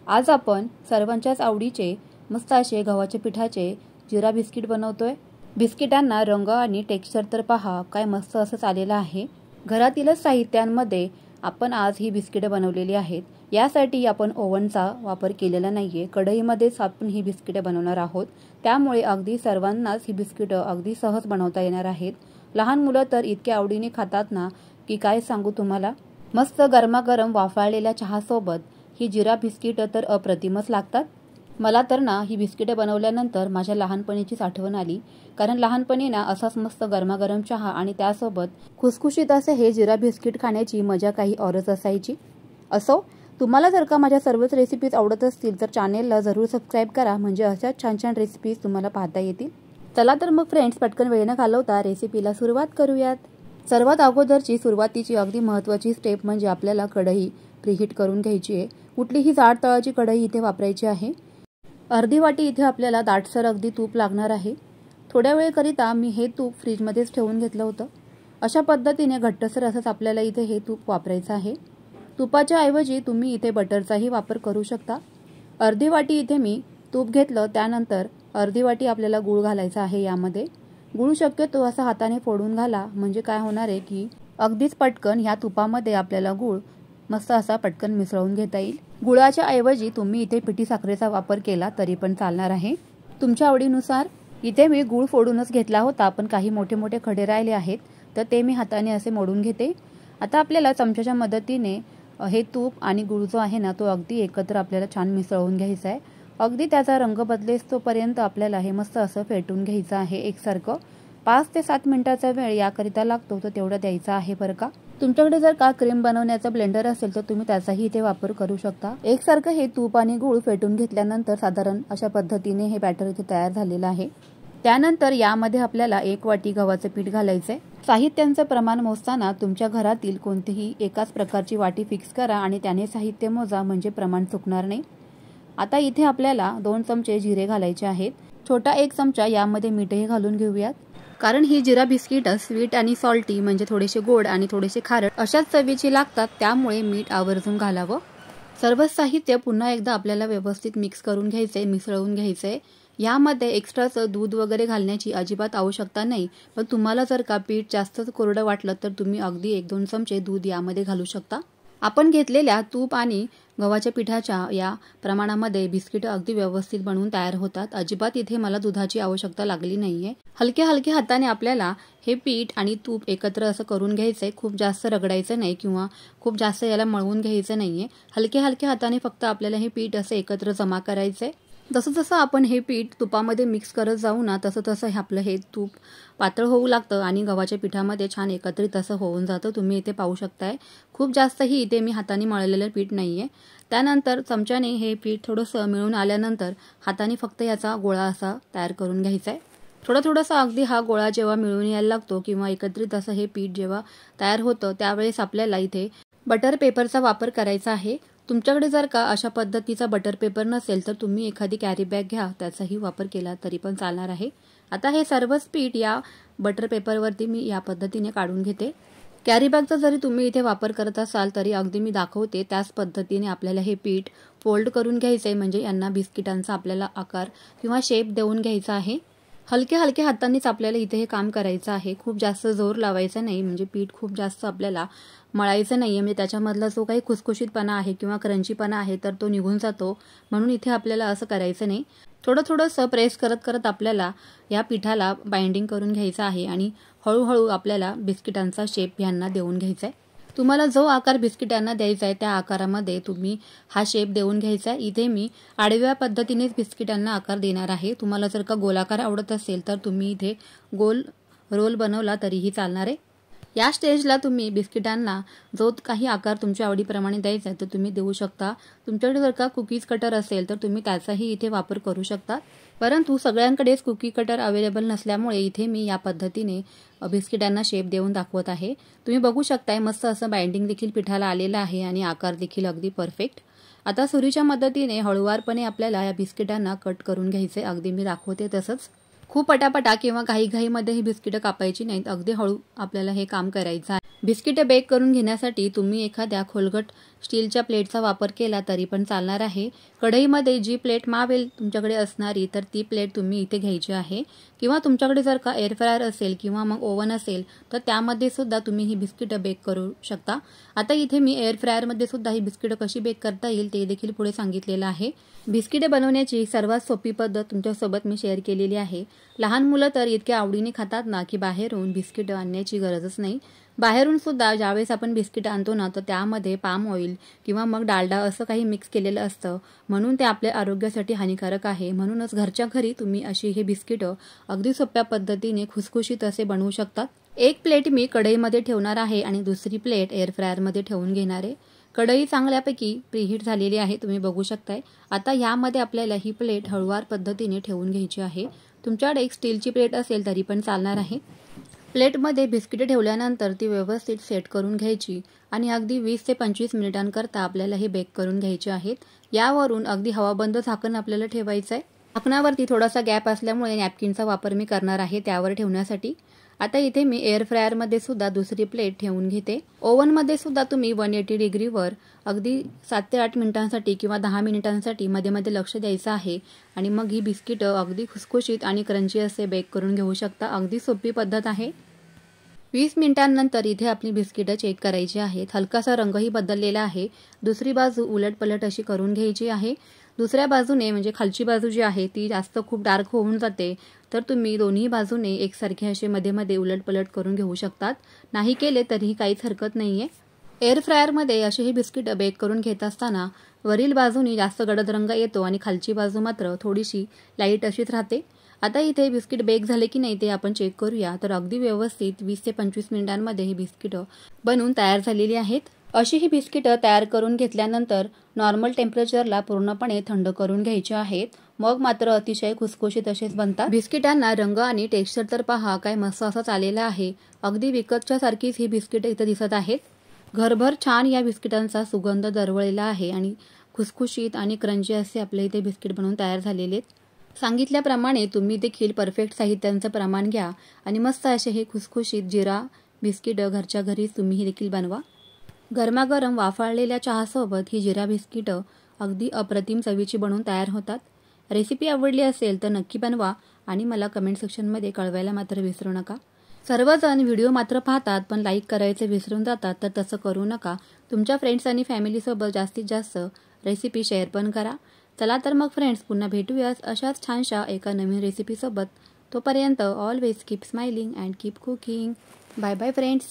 आज आपण सर्वांच्याच आवडीचे मस्त असे गव्हाच्या पिठाचे जिरा बिस्किट बनवतोय। बिस्किटांना रंग आणि टेक्स्चर तर पहा काय मस्त असं आलेलं आहे। घरातीलच साहित्यांमध्ये आपण आज ही बिस्किटे बनवलेली आहेत। यासाठी आपण ओव्हनचा वापर केलेला नाहीये, कढईमध्येच आपण ही बिस्किटे बनवणार आहोत। त्यामुळे अगदी सर्वांनाच ही बिस्किटे अगदी सहज बनवता येणार आहेत। लहान मुलं तर इतके आवडीने खातात ना की काय सांगू तुम्हाला। मस्त गरमागरम वाफाळलेल्या चहासोबत ही जिरा बिस्किट तर अप्रतिमच लागतात। मला तर ना ही बिस्किटे बनवल्यानंतर माझ्या लहानपणीचीच आठवण आली, कारण लहानपणी ना असाच मस्त गरमागरम चहा आणि त्यासोबत खुसखुशीत असे हे जिरा बिस्किट खाण्याची मजा काही औरच असायची। असो, तुम्हाला जर का माझ्या सर्वच रेसिपीज आवडत असतील तर चॅनेलला जरूर सबस्क्राइब करा, म्हणजे अशा छान छान रेसिपीज तुम्हाला पाहता येतील। चला तर मग फ्रेंड्स, पटकन वेळ न घालवता रेसिपीला सुरुवात करूयात। सर्वात अगोदरची सुरुवातीची अगदी महत्त्वाची स्टेप म्हणजे आपल्याला कढई प्रीहीट करून घ्यायची आहे। कुठलीही जाड तळाची कढई इथे वापरायची आहे। अर्धी वाटी इथे आपल्याला दाटसर अगदी तूप लागणार आहे। थोड्या वेळकरिता मी हे तूप फ्रीजमध्येच ठेवून घेतलं होतं। अशा पद्धतीने घट्टसर असंच आपल्याला इथे हे तूप वापरायचं आहे। तुपाच्या ऐवजी तुम्ही इथे बटरचाही वापर करू शकता। अर्धी वाटी इथे मी तूप घेतलं, त्यानंतर अर्धी वाटी आपल्याला गूळ घालायचा आहे। यामध्ये गूळ शक्यतो असा हाताने फोडून घाला, म्हणजे काय होणार आहे की अगदीच पटकन ह्या तुपामध्ये आपल्याला गूळ मस्त असा पटकन मिसळून घेता येईल। गुळाच्या ऐवजी तुम्ही इथे पिठी साखरेचा वापर केला तरी पण चालणार आहे, तुमच्या आवडीनुसार। इथे मी गूळ फोडूनच घेतला होता, पण काही मोठे मोठे खडे राहिले आहेत तर ते मी हाताने असे मोडून घेते। आता आपल्याला चमच्याच्या मदतीने हे तूप आणि गूळ जो आहे ना तो अगदी एकत्र आपल्याला छान मिसळून घ्यायचा आहे। अगदी त्याचा रंग बदलेस तोपर्यंत आपल्याला हे मस्त असं फेटून घ्यायचं आहे एकसारखं। 5 ते 7 मिनिटाचा वेळ याकरिता लागतो, तर तेवढा द्यायचा आहे बरं का। तुमच्याकडे जर का क्रीम बनवण्याचा ब्लेंडर असेल तर तुम्ही त्याचाही इथे वापर करू शकता। एकसारखं हे तूप आणि गूळ फेटून घेतल्यानंतर साधारण अशा पद्धतीने हे बॅटर इथे तयार झालेलं आहे। त्यानंतर यामध्ये आपल्याला 1 वाटी गव्हाचं पीठ घालायचंय। साहित्यांचं प्रमाण मोजताना तुमच्या घरातील कोणतीही एकाच प्रकारची वाटी फिक्स करा आणि त्याने साहित्य मोजा, म्हणजे प्रमाण चुकणार नाही। आता इथे आपल्याला 2 चमचे जिरे घालायचे आहेत। छोटा 1 चमचा यामध्ये मीठही घालून घेऊयात, कारण ही जिरा बिस्किट स्वीट आणि सॉल्टी म्हणजे थोडेसे गोड आणि थोडेसे खारट अशाच चवीची लागतात, त्यामुळे मीठ आवर्जून घालावं। सर्व साहित्य पुन्हा एकदा आपल्याला व्यवस्थित मिक्स करून घ्यायचंय, मिसळून घ्यायचंय। यामध्ये एक्स्ट्राचं दूध वगैरे घालण्याची अजिबात आवश्यकता नाही, पण तुम्हाला जर का पीठ जास्त कोरडं वाटलं तर तुम्ही अगदी 1-2 चमचे दूध यामध्ये घालू शकता। आपण घेतलेल्या तूप आणि गव्हाच्या पिठाच्या या प्रमाणामध्ये बिस्किट अगदी व्यवस्थित बनवून तयार होतात। अजिबात इथे मला दुधाची आवश्यकता लागली नाहीये। हलक्या हलक्या हाताने आपल्याला हे पीठ आणि तूप एकत्र असं करून घ्यायचंय। खूप जास्त रगडायचं नाही किंवा खूप जास्त याला मळवून घ्यायचं नाहीये। हलक्या हलक्या हाताने फक्त आपल्याला हे पीठ असं एकत्र जमा करायचंय। जसं जसं आपण हे पीठ तुपामध्ये मिक्स करत जाऊ ना, तसं तसं आपलं हे तूप पातळ होऊ लागतं आणि गव्हाच्या पिठामध्ये छान एकत्रित असं होऊन जातं। तुम्ही इथे पाहू शकताय, खूप जास्तही इथे मी हाताने मळलेलं पीठ नाहीये। त्यानंतर चमच्याने हे पीठ थोडंसं मिळून आल्यानंतर हाताने फक्त याचा गोळा असा तयार करून घ्यायचा आहे। थोडा अगदी हा गोळा जेव्हा मिळून यायला लागतो किंवा एकत्रित असं हे पीठ जेव्हा तयार होतं त्यावेळेस आपल्याला इथे बटर पेपरचा वापर करायचा आहे। तुमच्याकडे जर का अशा पद्धतीचा बटर पेपर नसेल तर तुम्ही एखादी कॅरी बॅग घ्या, त्याचाही वापर केला तरी पण चालणार आहे। आता हे सर्वच पीठ या बटर पेपरवरती मी या पद्धतीने काढून घेते। कॅरी बॅगचा जरी तुम्ही इथे वापर करत असाल तरी अगदी मी दाखवते त्याच पद्धतीने आपल्याला हे पीठ फोल्ड करून घ्यायचंय, म्हणजे यांना बिस्किटांचा आपल्याला आकार किंवा शेप देऊन घ्यायचा आहे। हलक्या हलक्या हातांनीच आपल्याला इथे हे काम करायचं आहे। खूप जास्त जोर लावायचा नाही, म्हणजे पीठ खूप जास्त आपल्याला मळायचं नाहीये, म्हणजे त्याच्यामधला जो काही खुसखुशीतपणा आहे किंवा क्रंचीपणा आहे तर तो निघून जातो, म्हणून इथे आपल्याला असं करायचं नाही। थोडंसं प्रेस करत करत आपल्याला या पिठाला बाइंडिंग करून घ्यायचं आहे आणि हळूहळू आपल्याला बिस्किटांचा शेप यांना देऊन घ्यायचा आहे। तुम्हाला जो आकार बिस्किटांना द्यायचा आहे त्या आकारामध्ये तुम्ही हा शेप देऊन घ्यायचा आहे। इथे मी आडव्या पद्धतीनेच बिस्किटांना आकार देणार आहे। तुम्हाला जर का गोलाकार आवडत असेल तर तुम्ही इथे गोल रोल बनवला तरीही चालणार आहे। या स्टेजला तुम्ही बिस्किटांना जो काही आकार तुमच्या आवडीप्रमाणे द्यायचा आहे तो तुम्ही देऊ शकता। तुमच्याकडे जर का कुकीज कटर असेल तर तुम्ही त्याचाही इथे वापर करू शकता, परंतु सगळ्यांकडेच कुकी कटर अवेलेबल नसल्यामुळे इथे मी या पद्धतीने बिस्किटांना शेप देऊन दाखवत आहे। तुम्ही बघू शकताय मस्त असं बाइंडिंग देखील पिठाला आलेलं आहे आणि आकार देखील अगदी परफेक्ट। आता सुरीच्या मदतीने हळूवारपणे आपल्याला या बिस्किटांना कट करून घ्यायचे, अगदी मी दाखवते तसंच। खूप पटापटा किंवा घाईघाईमध्ये ही बिस्किटं कापायची नाहीत, अगदी हळू आपल्याला हे काम करायचं आहे। बिस्किटे बेक करून घेण्यासाठी तुम्ही एखाद्या खोलगट स्टीलच्या प्लेटचा वापर केला तरी पण चालणार आहे। कढईमध्ये जी प्लेट मावेल तुमच्याकडे असणारी तर ती प्लेट तुम्ही इथे घ्यायची आहे, किंवा तुमच्याकडे जर का एअर फ्रायर असेल किंवा मग ओव्हन असेल तर त्यामध्ये सुद्धा तुम्ही ही बिस्किटं बेक करू शकता। आता इथे मी एअर फ्रायरमध्ये सुद्धा ही बिस्किटं कशी बेक करता येईल ते देखील पुढे सांगितलेलं आहे। बिस्किटे बनवण्याची सर्वात सोपी पद्धत तुमच्यासोबत मी शेअर केलेली आहे। लहान मुलं तर इतक्या आवडीने खातात ना की बाहेरून बिस्किटं आणण्याची गरजच नाही। बाहेरून सुद्धा ज्यावेळेस आपण बिस्किट आणतो ना तर त्यामध्ये पाम ऑइल किंवा मग डालडा असं काही मिक्स केलेलं असतं, म्हणून ते आपल्या आरोग्यासाठी हानिकारक आहे। म्हणूनच घरच्या घरी तुम्ही अशी हे बिस्किटं अगदी सोप्या पद्धतीने खुसखुशीत असे बनवू शकतात। एक प्लेट मी कढईमध्ये ठेवणार आहे आणि दुसरी प्लेट एअर फ्रायरमध्ये ठेवून घेणार आहे। कढई चांगल्यापैकी प्रीहीट झालेली आहे, तुम्ही बघू शकताय। आता यामध्ये आपल्याला ही प्लेट हळूवार पद्धतीने ठेवून घ्यायची आहे। तुमच्याकडे एक स्टीलची प्लेट असेल तरी पण चालणार आहे। प्लेटमध्ये बिस्किटे ठेवल्यानंतर ती व्यवस्थित सेट करून घ्यायची आणि अगदी 20 ते 25 मिनिटांकरता आपल्याला हे बेक करून घ्यायचे आहेत। यावरून अगदी हवाबंद झाकण आपल्याला ठेवायचं आहे। झाकणावरती थोडासा गॅप असल्यामुळे नॅपकिनचा वापर मी करणार आहे त्यावर ठेवण्यासाठी। आता इथे मी एअर फ्रायरमध्ये सुद्धा दुसरी प्लेट ठेवून घेते। ओव्हनमध्ये सुद्धा तुम्ही 180 डिग्रीवर अगदी 7 ते 8 मिनिटांसाठी किंवा 10 मिनिटांसाठी मध्ये मध्ये लक्ष द्यायचं आहे आणि मग ही बिस्किटं अगदी खुसखुशीत आणि क्रंची असे बेक करून घेऊ शकता। अगदी सोपी पद्धत आहे। 20 मिनिटांनंतर इथे आपली बिस्किटं चेक करायची आहेत। हलकासा रंगही बदललेला आहे। दुसरी बाजू उलटपलट अशी करून घ्यायची आहे। दुसऱ्या बाजूने म्हणजे खालची बाजू जी आहे ती जास्त खूप डार्क होऊन जाते, तर तुम्ही दोन्ही बाजूने एकसारखे असे मध्ये मध्ये उलटपलट करून घेऊ शकतात। नाही केले तरीही काहीच हरकत नाहीये। एअर फ्रायरमध्ये अशी ही बिस्किटं बेक करून घेत असताना वरील बाजूनी जास्त गडद रंग येतो आणि खालची बाजू मात्र थोडीशी लाईट अशीच राहते। आता इथे बिस्किट बेक झाले की नाही ते आपण चेक करूया। तर अगदी व्यवस्थित 20 ते 25 मिनिटांमध्ये ही बिस्किटं बनवून तयार झालेली आहेत। अशी ही बिस्किटं तयार करून घेतल्यानंतर नॉर्मल टेम्परेचरला पूर्णपणे थंड करून घ्यायचे आहेत, मग मात्र अतिशय खुसखुशीत असेच बनतात। बिस्किटांना रंग आणि टेक्स्चर तर पहा काय मस्त असं आलेलं आहे। अगदी विकतच्या सारखीच ही बिस्किटं इथं दिसत आहेत। घरभर छान या बिस्किटांचा सुगंध दरवळलेला आहे आणि खुसखुशीत आणि क्रंची असे आपले इथे बिस्किट बनवून तयार झालेले आहेत। सांगितल्याप्रमाणे तुम्ही देखील परफेक्ट साहित्यांचं प्रमाण घ्या आणि मस्त असे हे खुसखुशीत जिरा बिस्किटं घरच्या घरीच तुम्ही देखील बनवा। गरमागरम वाफाळलेल्या चहासोबत ही जिरा बिस्किटं अगदी अप्रतिम चवीची बनवून तयार होतात। रेसिपी आवडली असेल तर नक्की बनवा आणि मला कमेंट सेक्शनमध्ये कळवायला मात्र विसरू नका। सर्वजण व्हिडिओ मात्र पाहतात पण लाईक करायचे विसरून जातात, तर तसं करू नका। तुमच्या फ्रेंड्स आणि फॅमिलीसोबत जास्तीत जास्त रेसिपी शेअर पण करा। चला तर मग फ्रेंड्स, पुन्हा भेटूयाच अशाच छानशा एका नवीन रेसिपीसोबत। तोपर्यंत always keep smiling and keep cooking. Bye bye friends.